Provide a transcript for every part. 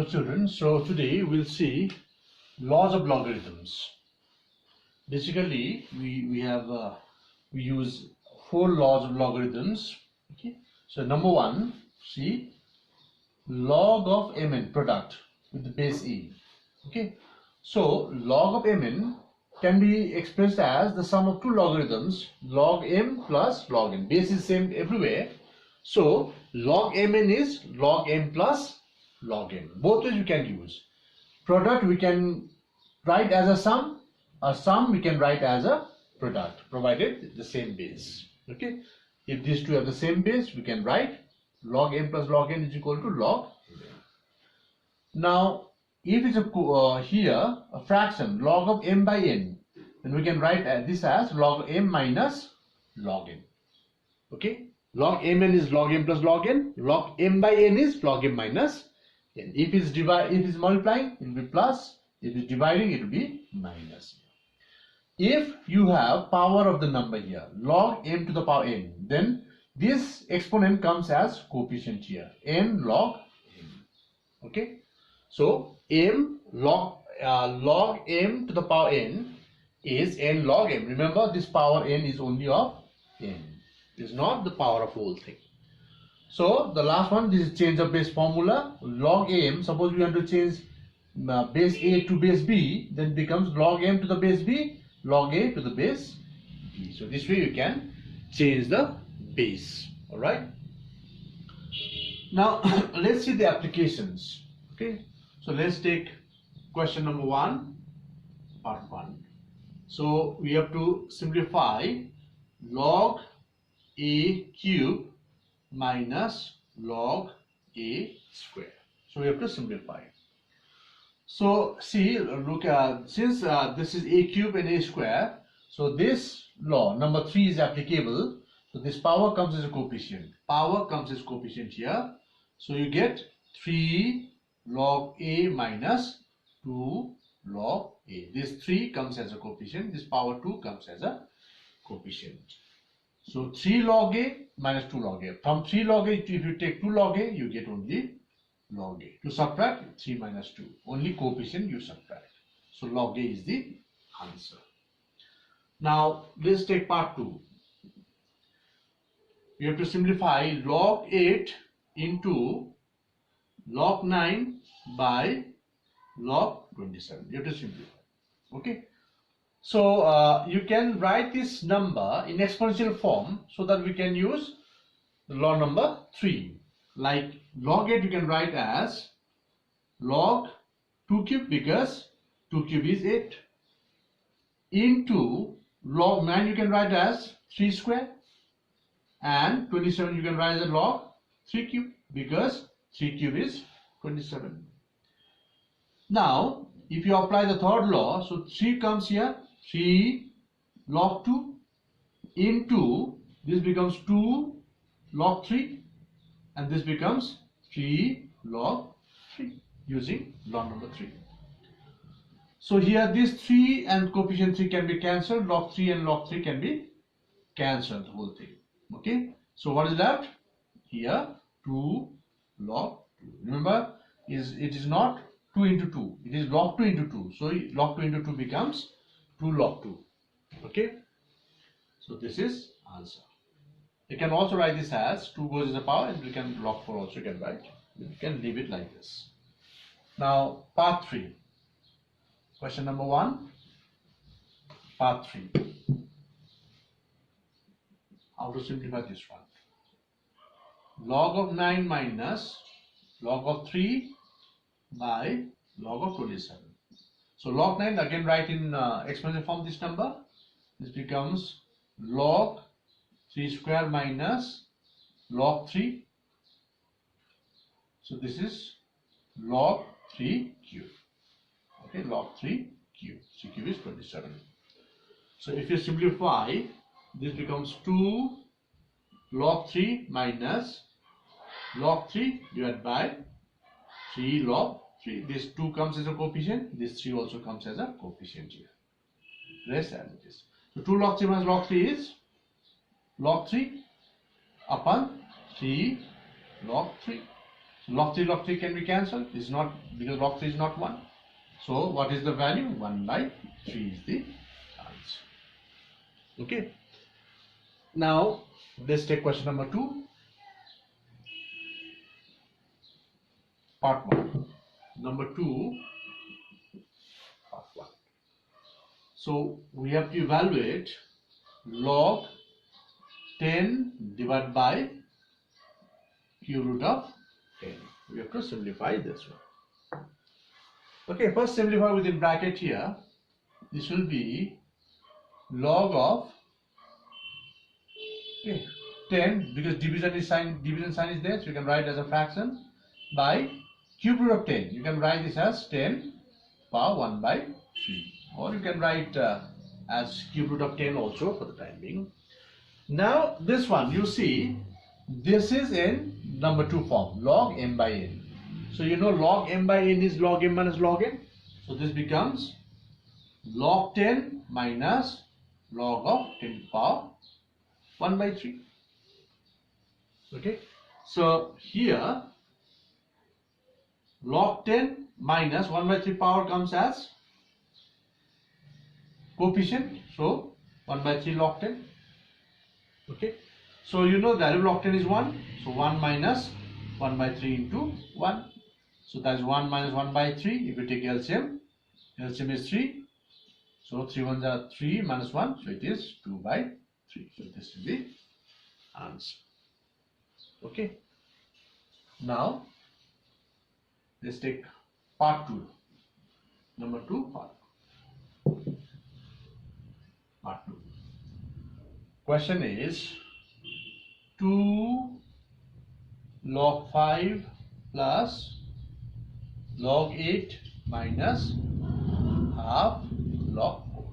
children, so today we'll see laws of logarithms. Basically, we use 4 laws of logarithms. Okay, so number 1, see, log of mn, product with the base e. Okay, so log of mn can be expressed as the sum of 2 logarithms, log m plus log n. Base is same everywhere, so log mn is log m plus log n. Both ways we can use. Product we can write as a sum, or sum we can write as a product, provided the same base. Okay, if these two have the same base, we can write log m plus log n is equal to log m. Now, if it's here a fraction, log of m by n, then we can write this as log m minus log n. Okay, log mn is log m plus log n, log m by n is log m minus n. If it's multiplying, it will be plus. If it's dividing, it will be minus. If you have power of the number here, log m to the power n, then this exponent comes as coefficient here, n log m. Okay, so m log m to the power n is n log m. Remember, this power n is only of n. It is not the power of whole thing. So the last one, this is change of base formula. Log m, suppose we want to change base a to base b, then becomes log m to the base b, log a to the base b. So this way you can change the base. All right. Now let's see the applications. Okay. So let's take question number 1, part 1. So we have to simplify log a cube minus log a square. So we have to simplify. So see, look at, since this is a cube and a square, so this law number 3 is applicable. So this power comes as a coefficient. Power comes as coefficient here. So you get 3 log a minus 2 log a. This 3 comes as a coefficient. This power 2 comes as a coefficient. So 3 log a minus 2 log a. From 3 log a, if you take 2 log a, you get only log a. To subtract, 3 minus 2. Only coefficient you subtract. So log a is the answer. Now let's take part 2. We have to simplify log 8 into log 9 by log 27. You have to simplify. Okay. So you can write this number in exponential form so that we can use the law number 3. Like log 8 you can write as log 2 cube, because 2 cube is 8, into log 9 you can write as 3 square, and 27 you can write as a log 3 cube, because 3 cube is 27. Now if you apply the third law, so 3 comes here, 3 log 2 into, this becomes 2 log 3, and this becomes 3 log 3, using law number 3. So here this 3 and coefficient 3 can be cancelled, log 3 and log 3 can be cancelled, the whole thing. Okay, so what is left here? 2 log 2. Remember, it is not 2 into 2, it is log 2 into 2. So log 2 into 2 becomes 2 log 2. Okay, so this is answer. You can also write this as 2 goes in the power, and we can log 4 also you can write. You can leave it like this. Now part 3. Question number 1, part 3. How to simplify this one? Log of 9 minus log of 3 by log of 27. So log 9, again write in exponential form this number. This becomes log 3 square minus log 3. So this is log 3 cube. Okay, log 3 cube. 3 cube is 27. So if you simplify, this becomes 2 log 3 minus log 3 divided by 3 log 3. This 2 comes as a coefficient, this 3 also comes as a coefficient here. Rest as it is. So 2 log 3 minus log 3 is log 3 upon 3 log 3. log 3 can be cancelled. It's not, because log 3 is not 1. So what is the value? 1 by 3 is the answer. Okay. Now let's take question number 2. Part 1. Number 2. Part 1. So we have to evaluate log 10 divided by cube root of 10. We have to simplify this one. Okay, first simplify within bracket here. This will be log of 10, because division sign is there, so you can write as a fraction, by cube root of 10. You can write this as 10 power 1 by 3, or you can write as cube root of 10 also for the time being. Now this one, you see, this is in number 2 form, log m by n. So you know log m by n is log m minus log n. So this becomes log 10 minus log of 10 to the power 1 by 3. Okay, so here log 10 minus 1 by 3 power comes as coefficient, so 1 by 3 log 10. Okay, so you know the value of log 10 is 1, so 1 minus 1 by 3 into 1, so that is 1 minus 1 by 3. If you take LCM, LCM is 3, so 3 ones are 3 minus 1, so it is 2 by 3. So this will be answer. Okay, now let's take part 2. Number 2, part 2. Question is 2 log 5 plus log 8 minus half log 4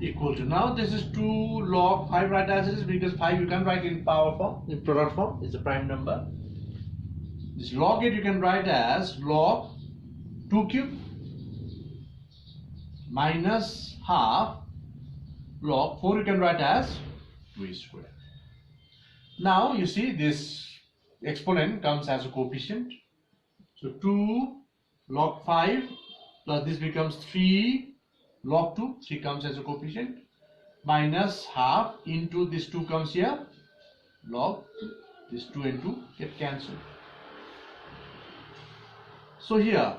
equal to, now this is 2 log 5, write as it is, because 5 you can write in power form, in product form, it's a prime number. This log 8 you can write as log 2 cube minus half log 4 you can write as 2 square. Now you see this exponent comes as a coefficient, so 2 log 5 plus this becomes 3 log 2, 3 comes as a coefficient, minus half into this 2 comes here, log 2, this 2 and 2 get cancelled. So here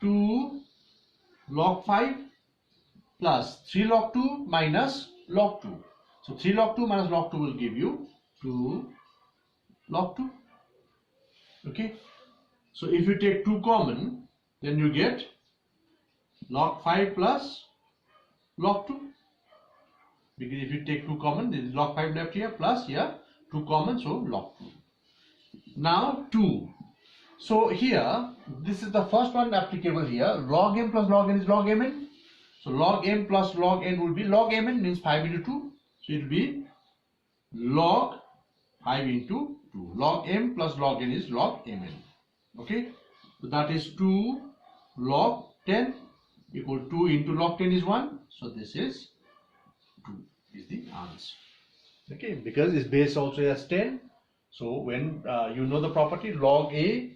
2 log 5 plus 3 log 2 minus log 2. So 3 log 2 minus log 2 will give you 2 log 2. Okay. So if you take 2 common, then you get log 5 plus log 2. Because if you take 2 common, there is log 5 left here, plus here 2 common, so log 2. Now 2. So here, this is the first one applicable here. Log m plus log n is log mn. So log m plus log n will be log mn, means 5 into 2. So it will be log 5 into 2. Log m plus log n is log mn. Okay. So that is 2 log 10 equal 2 into log 10 is 1. So this is 2 is the answer. Okay. Because its base also has 10. So when you know the property log a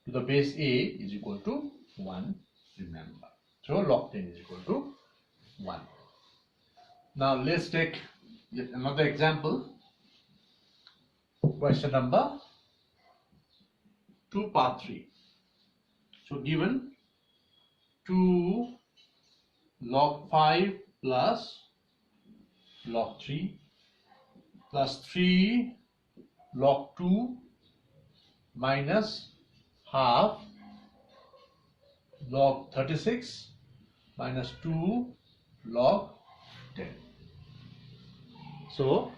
to the base a is equal to 1, remember. So log 10 is equal to 1. Now let's take yet another example. Question number 2, part 3. So given 2 log 5 plus log 3 plus 3 log 2 minus half log 36 minus 2 log 10. So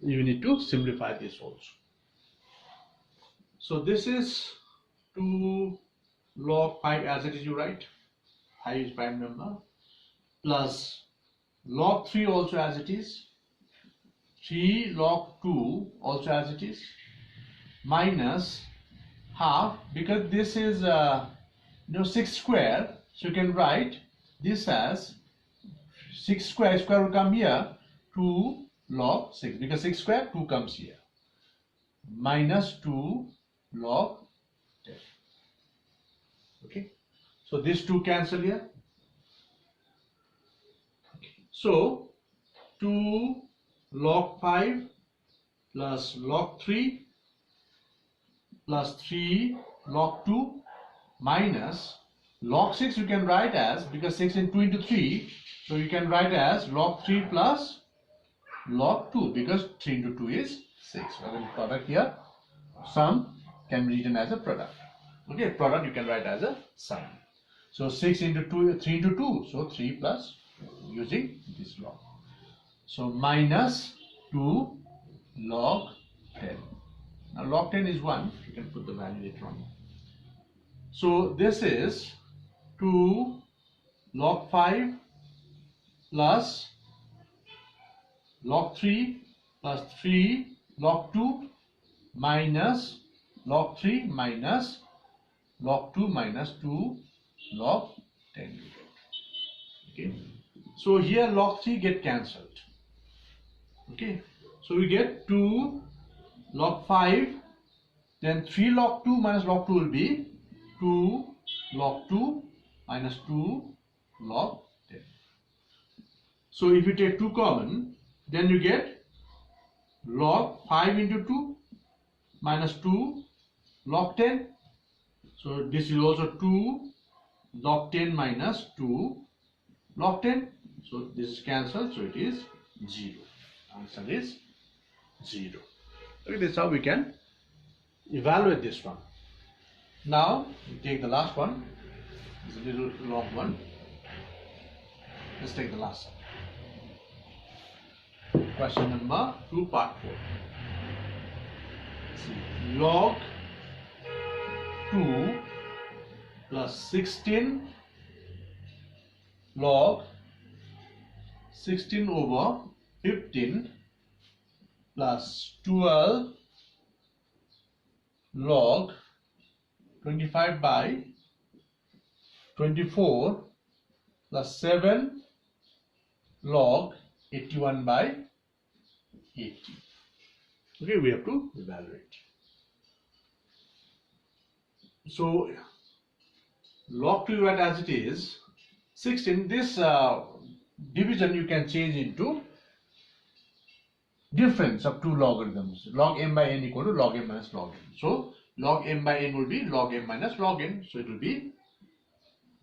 you need to simplify this also. So this is 2 log 5 as it is, you write 5 is prime number, plus log 3 also as it is, 3 log 2 also as it is, minus half, because this is 6 square, so you can write this as 6 square will come here, 2 log 6, because 6 square 2 comes here, minus 2 log 10. Okay, so these 2 cancel here. Okay. So 2 log 5 plus log 3 plus 3 log 2 minus log 6 you can write as, because 6 and 2 into 3, so you can write as log 3 plus log 2, because 3 into 2 is 6. We have a product here. Sum can be written as a product. Okay, product you can write as a sum. So 6 into 2, 3 into 2, so 3 plus 2, using this log. So minus 2 log 10. Now log 10 is 1, you can put the value later on. So this is 2 log 5 plus log 3 plus 3 log 2 minus log 3 minus log 2 minus 2 log 10. Okay, so here log 3 get cancelled. Okay, so we get 2 log 5, then 3 log 2 minus log 2 will be 2 log 2 minus 2 log 10. So if you take 2 common, then you get log 5 into 2 minus 2 log 10. So this is also 2 log 10 minus 2 log 10. So this is cancelled, so it is 0. Answer is 0. Okay, this is how we can evaluate this one. Now we take the last one. It's a little long one. Let's take the last one. Question number 2, part 4. See, log 2 plus 16 log 16 over 15 plus 12 log 25 by 24 plus 7 log 81 by 80. Okay, we have to evaluate. So log 2 write as it is 16. This division you can change into difference of two logarithms. Log m by n equal to log m minus log n. So log m by n will be log m minus log n. So it will be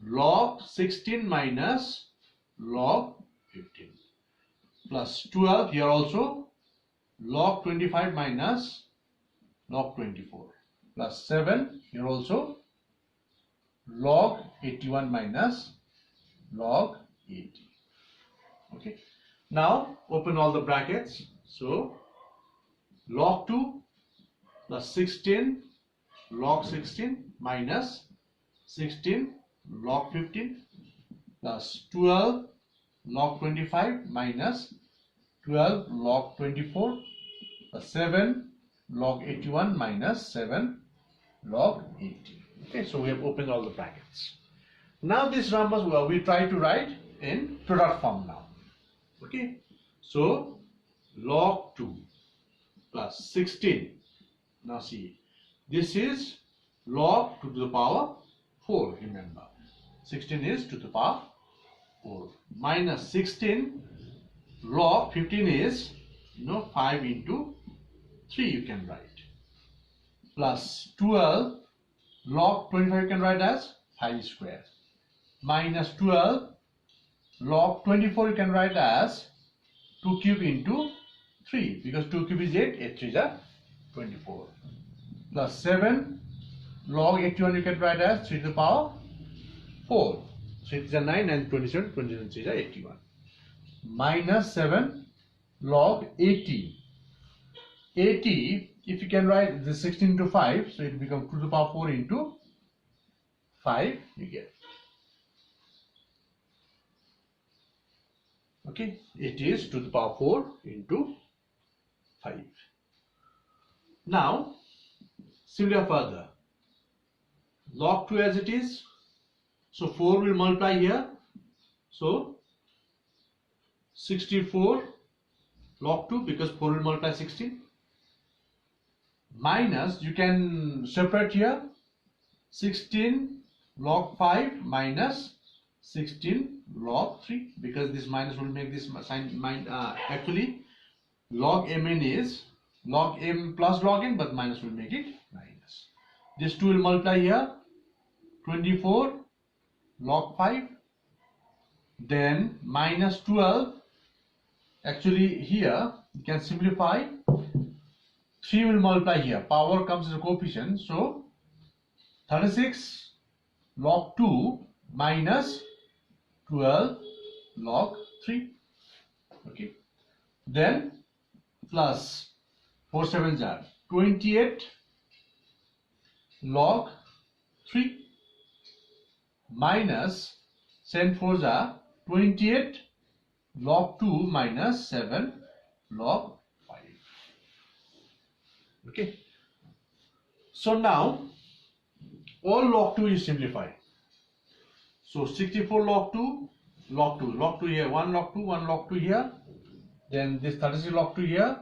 log 16 minus log 15 plus 12, here also log 25 minus log 24 plus 7, here also log 81 minus log 80. Okay, now open all the brackets. So log 2 plus 16 log 16 minus 16 log 15 plus 12 log 25 minus 12 log 24 plus 7 log 81 minus 7 log 80. Okay, so we have opened all the brackets. Now these numbers we try to write in product form now. Okay, so log 2 plus 16. Now see, this is log 2 to the power 4, remember. 16 is to the power 4 minus 16 log 15 is 5 into 3 you can write, plus 12 log 25 you can write as 5 square, minus 12 log 24 you can write as 2 cube into 3, because 2 cube is 8, 8 3 is 24, plus 7 log 81 you can write as 3 to the power 4, 3 is 9 and 27, 27 is 81, minus 7 log 80. 80, if you can write the 16 into 5, so it becomes 2 to the power 4 into 5 you get. Okay, it is to the power 4 into 5. Now simplify further. Log 2 as it is, so 4 will multiply here, so 64 log 2 because 4 will multiply 16, minus, you can separate here, 16 log 5 minus 16 log 3, because this minus will make this sign actually log mn is log m plus log n, but minus will make it minus. This 2 will multiply here, 24 log 5, then minus 12. Actually here you can simplify, 3 will multiply here, power comes as a coefficient, so 36 log 2 minus 12 log 3. Okay, then plus 4 7s are 28 log 3 minus 7 4s are 28 log 2 minus 7 log 5. Okay, so now all log 2 is simplified. So 64 log 2, log 2 here, 1 log 2, 1 log 2 here, then this 36 log 2 here,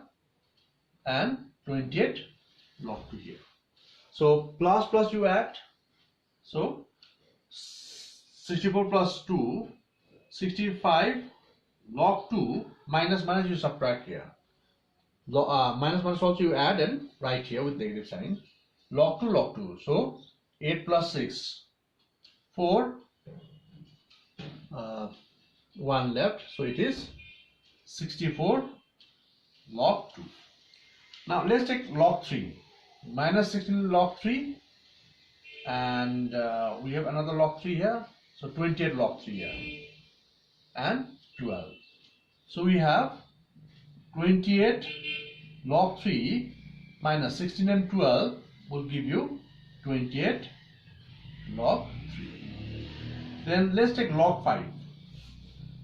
and 28 log 2 here. So plus you add, so 64 plus 2, 65 log 2 minus you subtract here. Minus also you add and write here with negative sign. Log 2, so 8 plus 6, 4, 1 left, so it is 64 log 2. Now let's take log 3, minus 16 log 3, and we have another log 3 here, so 28 log 3 here, and 12. So we have 28 log 3 minus 16 and 12 will give you 28 log 3. Then let's take log 5.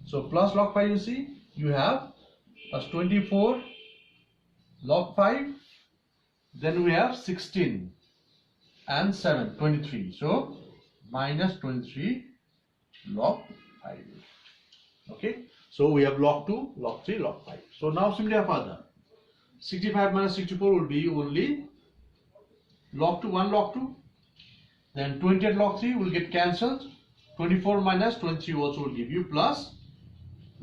So plus log 5, you see, you have plus 24 log 5, then we have 16 and 7, 23. So minus 23 log 5. Okay, so we have log 2, log 3, log 5. So now simplify further. 65 minus 64 will be only log 2, 1 log 2. Then 28 log 3 will get cancelled. 24 minus 23 also will give you plus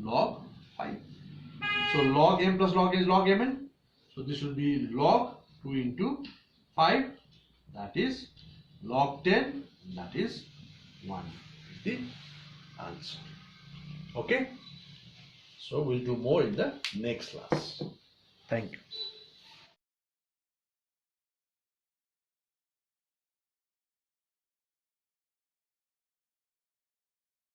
log 5. So log m plus log n is log mn. So this will be log 2 into 5, that is log 10, that is 1. The answer. Okay. So we'll do more in the next class. Thank you.